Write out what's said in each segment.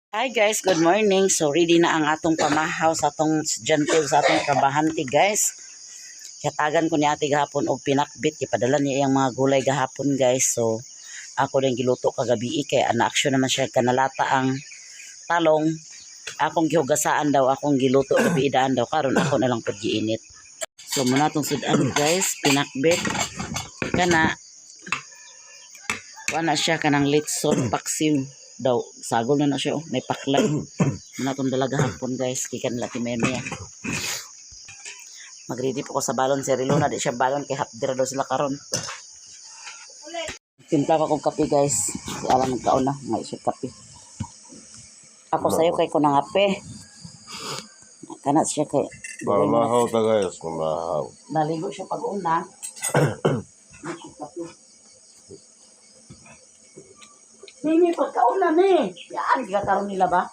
Hi guys, good morning. So ready na ang atong pamahaw sa atong estudyante sa atong trabahante guys. Katagan ko ni ate gahapon og pinakbit ipadala niya iyang mga gulay gahapon guys. So ako din giluto kagabi kay ana-action naman siya kanalata ang talong. Akong gihugasaan daw, akong giluto gabi idaan daw karon ako na lang pud giinit. So muna tong sudan guys, pinakbit kana wala siya kanang litson paksiw daw sagol na siya may paklay na itong dalaga hapon guys kikan nila timeme magready po ko sa balon si Rilo na di siya balon kay hapdira daw sila karon timpla ko kong kape guys si alam nagkaon na may siya kape ako sayo kay ko nangape kanat siya kay Mahaw ta guys, mahaw. naligo siya pag-una Mimi, pagkaulan eh. Yan, kakaroon nila ba?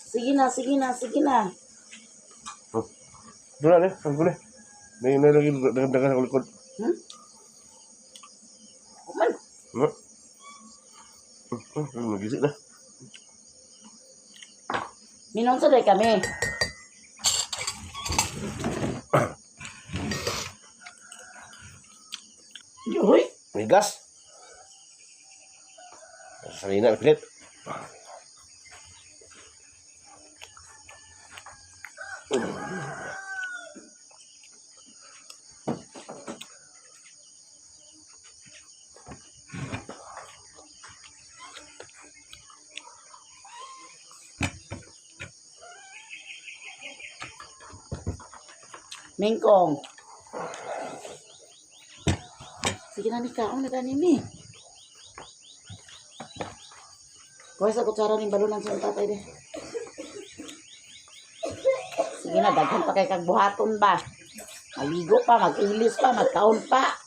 Sige na, sige na, sige na. Dula ni, ang gulay. May lagi dagan sa likod. Kuman. Nagisik na. Minon sa day kami. Uy. May gas. Sarina, pilit. Mingkong. Sige na ni kaon na ganin ni. Kuha sa kutsara ng balunan sa tatay de. Sige na, daghan pa kay kagbuhaton ba. Maligo pa, mag-ilis pa, magkaon pa.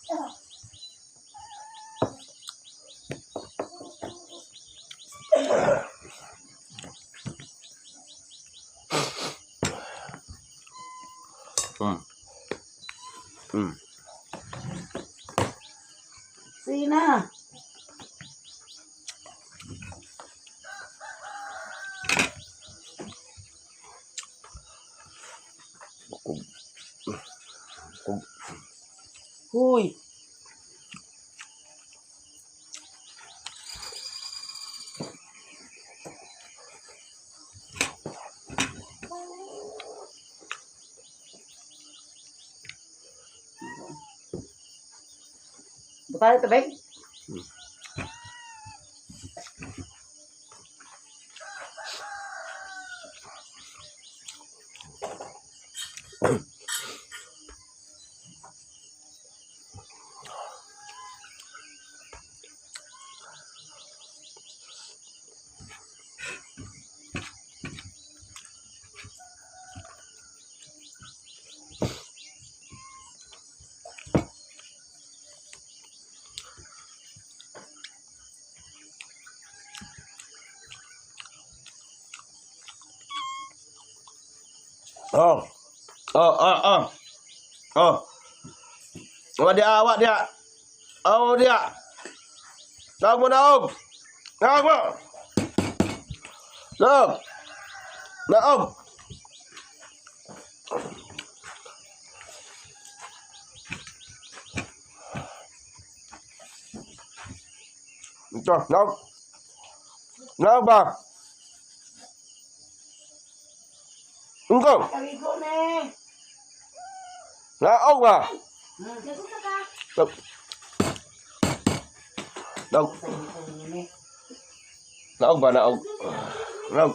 Sige na. Huy. Bukala ito, Beg? Oh. Oh. Oh. Awak dia. Oh dia. Tawag mo naog. Tawag mo. Naog. Naog. Ito, naog. Naog ba? Engkau. Kaligo na eh. Naog ba? Nasuka ka. Naog. Naog. Naog ba? Naog. Naog.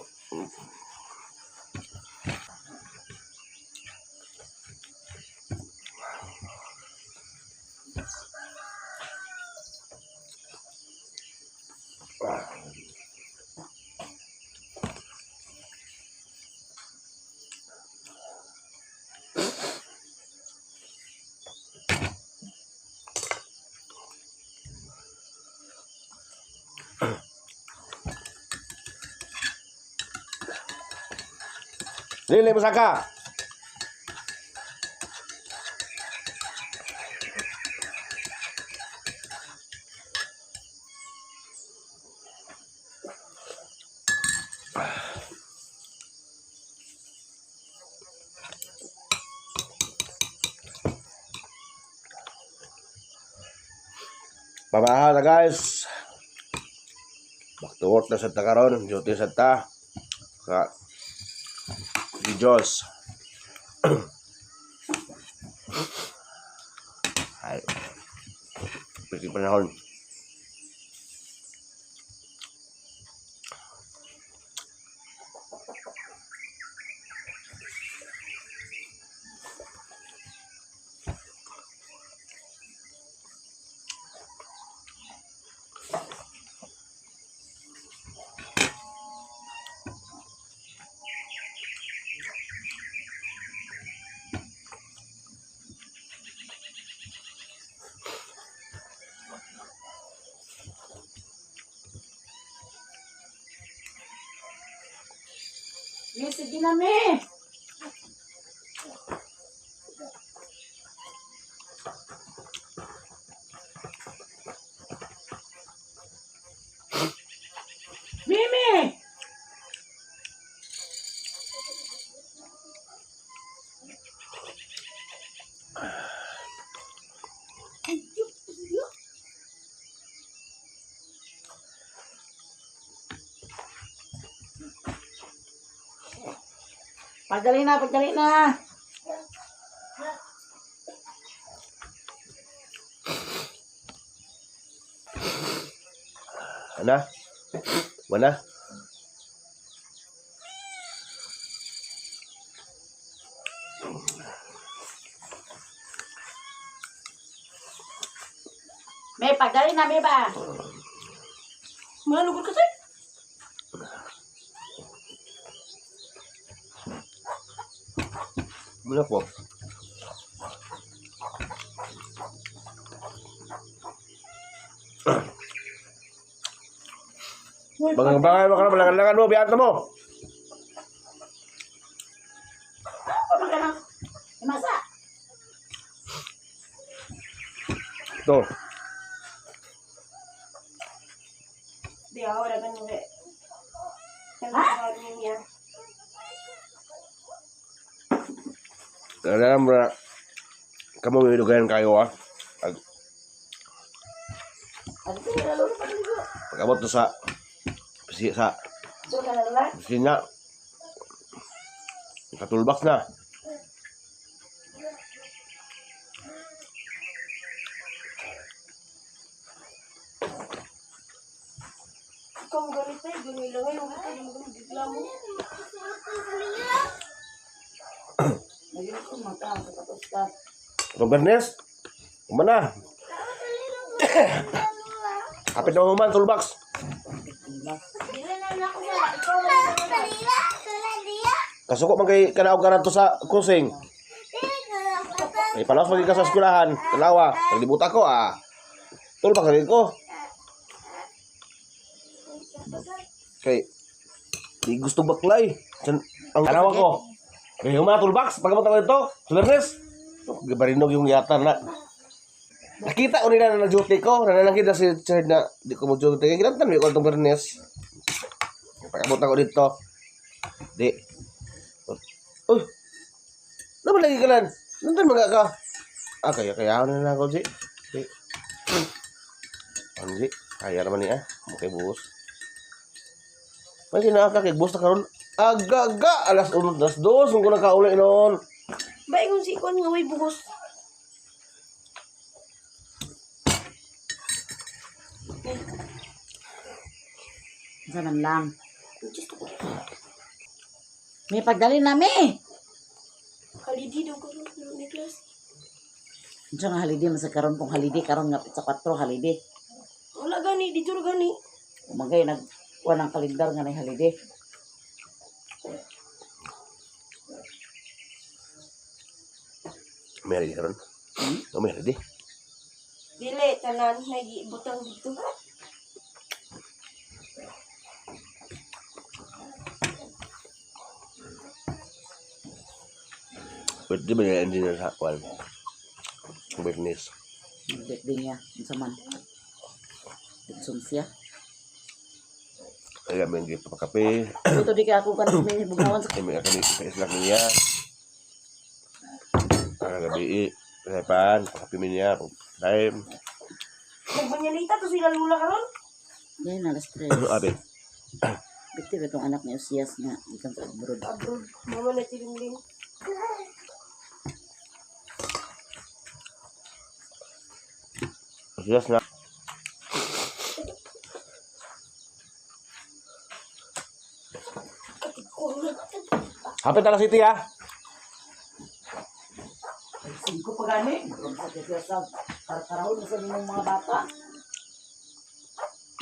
Lili Masaka. Pamahaw na guys. Back to work na sa ta karon. Duty sa ta. Ka. Di Diyos. Ay. Pwede panahon. Sige na, me. Mimi! Pagdali na, pagdali na. Ana? Mana? May pagdali na, may ba? Malugod kasi. Muna po. Bangay mo ka na, malangan mo, biyata mo. Ano ka na? Masa? Ito. Di ahora ganun eh. Ha? Niya. Alam mo na, kamu hidugan kayo ah. Ano ka na lalo? Pag-abot to sa Doon ka na lalo? kusina. Katulbak na. Ikaw mo galit eh. Ganun lang ngayon. Ikaw mo galit. Bigla mo. Ayun ko, magkakaroon sa tapos ka. Robernes, kumana. Kapit na human, toolbox. Kasuko man kay kanaog ka to sa cruising. Ay palas lagi ka sa eskwelahan, kalawa, naglibot ako ah. Toolbox rin ko. Kay di gusto baklay. Ang kanawa ko. Kay human toolbox, pagkamot ako dito, Robernes. Gabarinog yung yata na. Nakita ko nila na nag-duty ko. Nananangkita si Chad na di ko mo-duty. Kaya ginantan mo ko itong Bernes. Pag-abot ako dito. Di. Uy! Naman lagi ka lang. Nantan mga ka. Kaya ako na ako, Ji. Di. Ano, Ji? Kaya naman niya. Mukhay buhos. May sinaka kay buhos na karoon. Aga-aga! Alas 1, alas 2. Kung ko nakauli noon. Ba, kung si Ikon nga may buhos. Isa man lang. May pagdali na, me. Halidi daw ko ni class. Diyan nga holiday, masa karon kung holiday, karon nga sa 4 holiday. Wala gani. Dito rin gani. Umagay, nagkuha ng kalendar nga na holiday. May ready karon. May ready. Dili, tanan. Nag-ibutang dito. Pwede ba yung engineer sa kwan? Bernes. Birthday niya, unsa man. Itsun siya. Kaya may hindi pa kape. Ito di ka ako kan may bugawan sa Kaya may kami sa islak niya. Ang gabi. Kapan, kape niya. Time. Nagbanyalita to sila lula karon. Yan, alas 3. Abi. Bikti ba itong anak ni Osias nga ikan sa abroad. Abroad. Mama na tiling-ling. Yes na. Hapit na City ha. Singko pa gani. Sa karahon sa mga bata.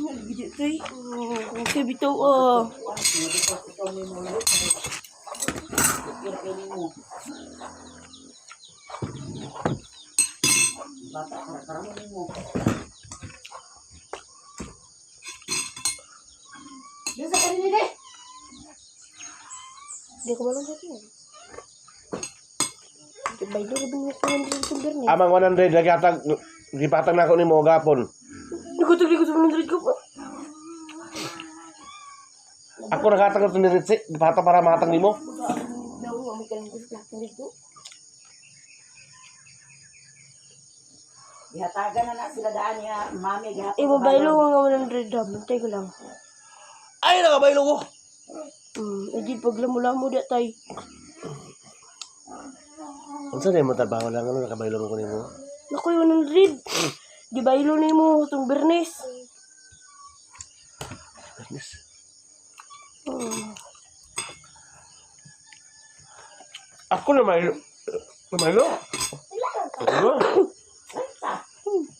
Nalibidyo tay. Kung siya bitaw ah. Bata, karahon mo. Yan sa kanina ni. Hindi ko malang sa tiyan. Baylo ko din yung tumber niya. Amang 100 nagatag gipatag na ako nimo gapon. Nagutog-ligod sa 100 ko pa. Ako nagatag ko ni Ritzy, gipatag para makatag nimo. Daw nga may kalang gusto natin dito. Ihatagan na sila daan niya, mami. Ibabaylo ko nga 100 dam. Hintay ko lang. Ay nakabaylo ko. Edi paglamo-lamo di tay. Unsa na mo trabaho lang ano nakabaylo ko nimo? Naku, 100. Di baylo ni mo itong Bernes. Business. Ako na may Maylo. Ano?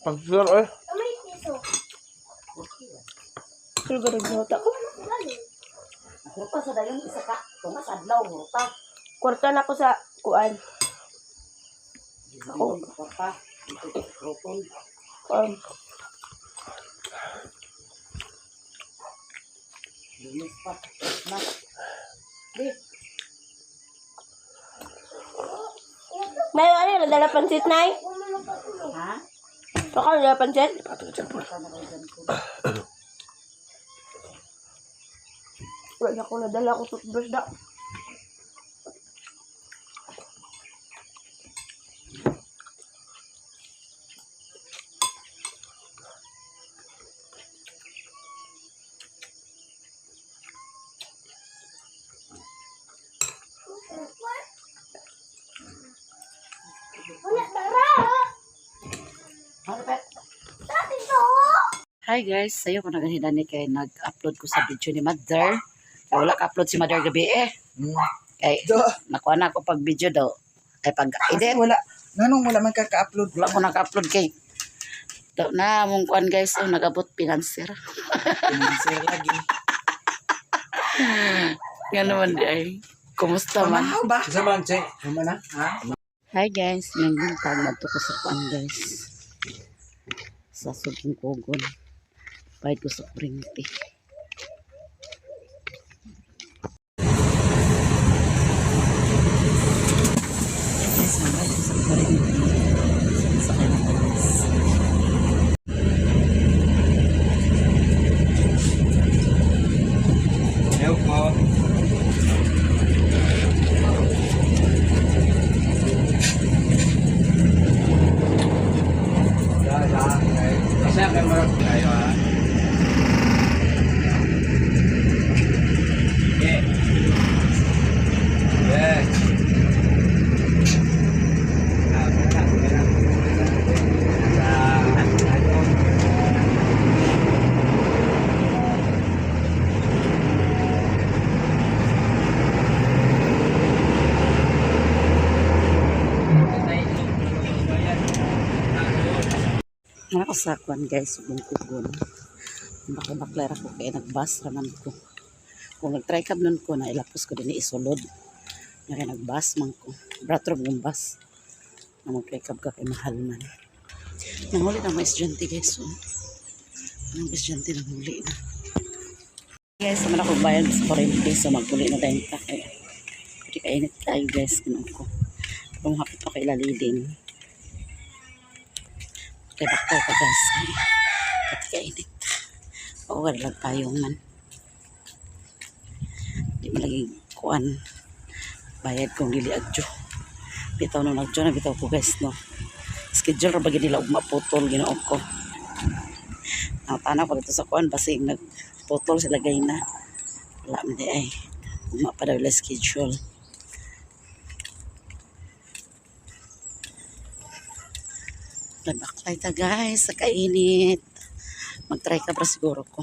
Pag-sir eh. Pero garag na utak ko. Ako pa sa dayon isa ka. Tungas adlaw mo ta. Kwarta na ko sa kuan. Ako pa. Rotol. Lunes pa. Na. Di. May ano, nadala pansit na eh. Ha? Baka nadala pansit? Wala ko nadala ko toothbrush da. Hi guys, sayo ko naganida ni kay nag-upload ko sa video ni Mother. Kaya wala ka-upload si Mother gabi eh. Kay nakuha na ako pag video daw. Kay pag edit, Wala. Nanong wala man kaka-upload. wala ko naka-upload kay. Daw na mong kuan guys, oh, nagabot pinanser. Sir lagi. Nga naman di ay. Kumusta man? Pamahaw ba? Zaman, Che. Sama na? Ha? Hi guys, nanggintag na to ko sa kuan guys. Sa suging kugon. Bayad ko sa kuryente. Guys, magbayad ko sa kuryente. Sa kanya guys. Hello po. Kasi ang marap tayo ha. Okay. Yes. Ako sa kuan guys, subong kugon. Bakla-bakla ako kaya nagbas raman ko. Kung nag-try cab nun ko, na ilapos ko din isulod. Kaya nagbas man ko. Bratro mong bus. Na mag-try cab ka kay mahal man. Nanghuli na mga estudyante guys. So, ang estudyante nanghuli na. Guys, naman ako bayan sa kuryente. So magpuli na tayong takay. Kasi kainit tayo guys. Ganun ko. Kung hapit pa kay lalilin. Kaya baktaw ka guys. Pati kainit. Oo, lang tayo man. Di malaging kuan. Bayad kong dili adjo. Bitaw nung nagjo na bitaw ko guys no. Schedule ra bagay nila ug maputol ginoon ko. Ang tanaw ko dito sa kuan basi nagputol sila gay na. Wala man di ay. Uma pa daw ila schedule. Nabaklay ta guys sa kainit. Mag-try ka para siguro ko.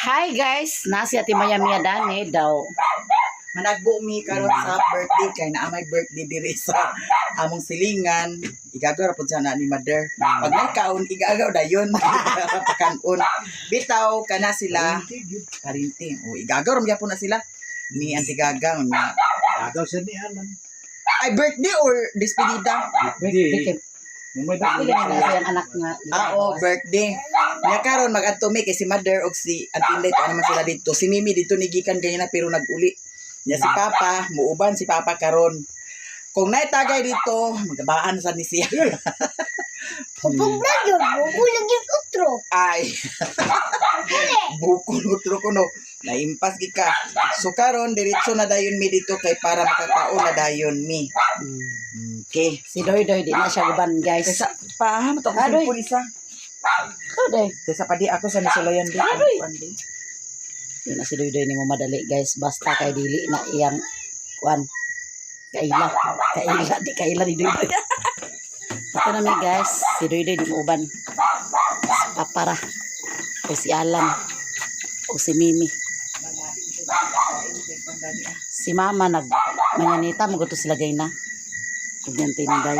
Hi guys, nasi ati Maya Mia Dani daw. Managbo mi karon sa birthday kay naa may birthday diri sa among silingan. Igagaw ra pud sana ni mother. Pag nagkaon igagaw dayon pakanon. Bitaw kana sila karinting. O igagaw ra gyapon na sila ni Auntie Gagang na Agaw sa ni Alan. ay birthday or despedida. Hindi. May Pili na sa anak nga. Birthday. Nya karon mag-atome kay si mother og si Auntie Inday ano man sila dito. Si Mimi dito nigikan ganina pero nag-uli. Nya si Papa, muuban si Papa karon. Kung naitagay dito, magabaan sa ni siya. Pupong na yun. Buko lang yung utro. Ay. Buko nutro ko no. Naimpas gika. So karon diretso na dayon mi dito kay para makakaon na dayon mi. Okay. Si Doy Doy di na siya guban guys. Kaysa pa mato ko Adoy. sa pulisa. Ikaw Doy. Kaysa pa di ako sa nisulayan di. Adoy. Di na si Doy Doy ni mo madali guys. Basta kay dili na iyang kuan. Kaila. Kaila di kaila ni Doy Doy. Ito na mi guys. Si Doy Doy di mo uban. Si Papara. O si Alan. O si Mimi. Si Mama nag manyanita maguto sila gay na. Kung yan tinday.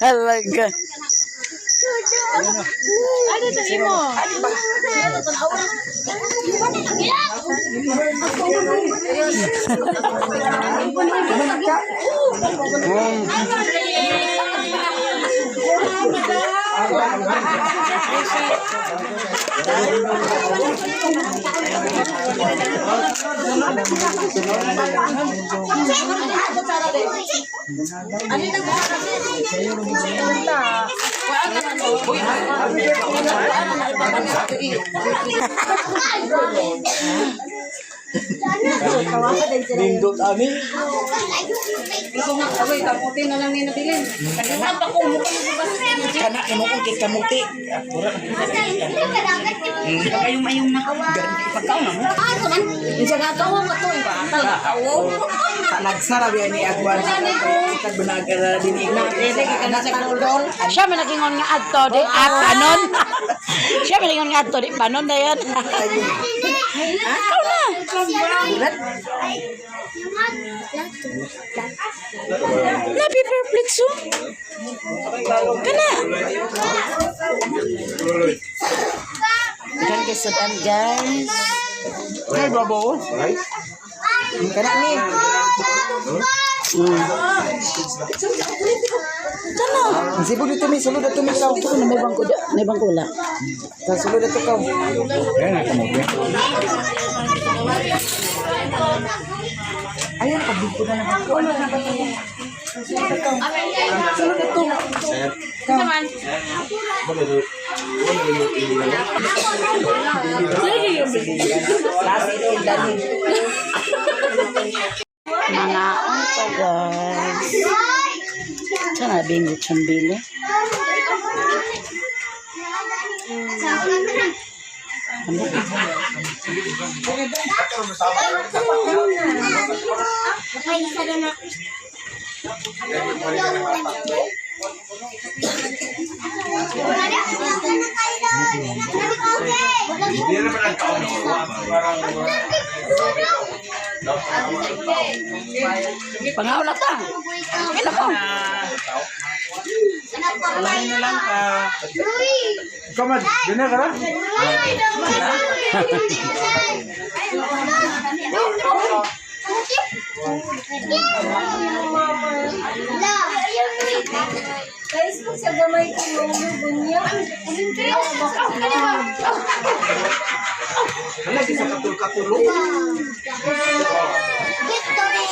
Halaga. Ano ito mo? Nindot ani. Kana imo kung kay kamuti. Ayong-ayong na. Pagkaon na mo. Ah, ito man. Yung sa gatawa ka to. Nagsara biya ni Agwan sa kagbanaga din ina. Kana sa kanulol. Siya may nagingon nga adto di panon. Siya may nagingon nga adto di panon dayon. Ikaw na. Nabi perplexo. Kana. Ikan kesudan guys. Ay, babo. Ay. Kana ni. Kana. Sibuk dito mi sulod ato mi kaw. Ito na may bangko wala. Sa sulod ato kaw. Kaya na ka mo. Ayun pagdito na naman. Ano na ba to? Sulod ato. Mga pa guys. Sana bingo chambili. Pangawala ta. Ano ko? Ikaw man, yun na ka na? Facebook sa gamay ko yung bunya. Lagi sa katul-katulog. Victory!